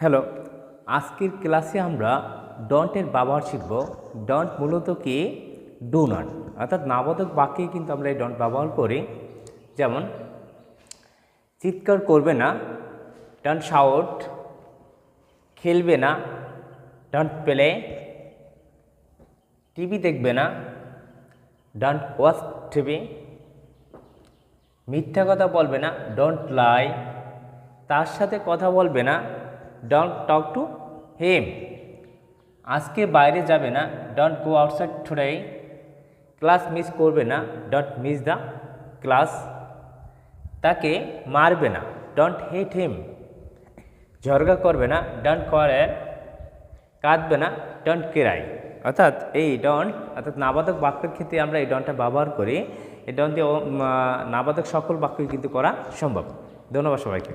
Hello, আজকের ক্লাসে আমরা ডন্টের ব্যবহার শিখব। ডন্ট মূলত কি? ডু নট, অর্থাৎ নাবোধক বাক্যে কিন্তু আমরা এই ডন্ট ব্যবহার করি। যেমন চিৎকার করবে না, ডন্ট শাউট; খেলবে না, ডন্ট প্লে; টিভি দেখবে না, ডন্ট ওয়াচ টিভি; মিথ্যা কথা বলবে না, ডন্ট লাই; তার সাথে কথা বলবে না, ডন্ট টক টু হিম; আজকে বাইরে যাবে না, don't go outside today; class miss করবে না, ডন্ট মিস দ্য ক্লাস; তাকে মারবে না, ডন্ট হিট হিম; ঝগড়া করবে না, ডন্ট কোয়ারেল; কাঁদবে না, ডন্ট ক্রাই। অর্থাৎ এই ডন্ট অর্থাৎ নাবাদক বাক্যের ক্ষেত্রে আমরা এই ডন্টটা ব্যবহার করি। এই ডন্ট দিয়ে নাবাদক সকল বাক্যই কিন্তু করা সম্ভব। ধন্যবাদ সবাইকে।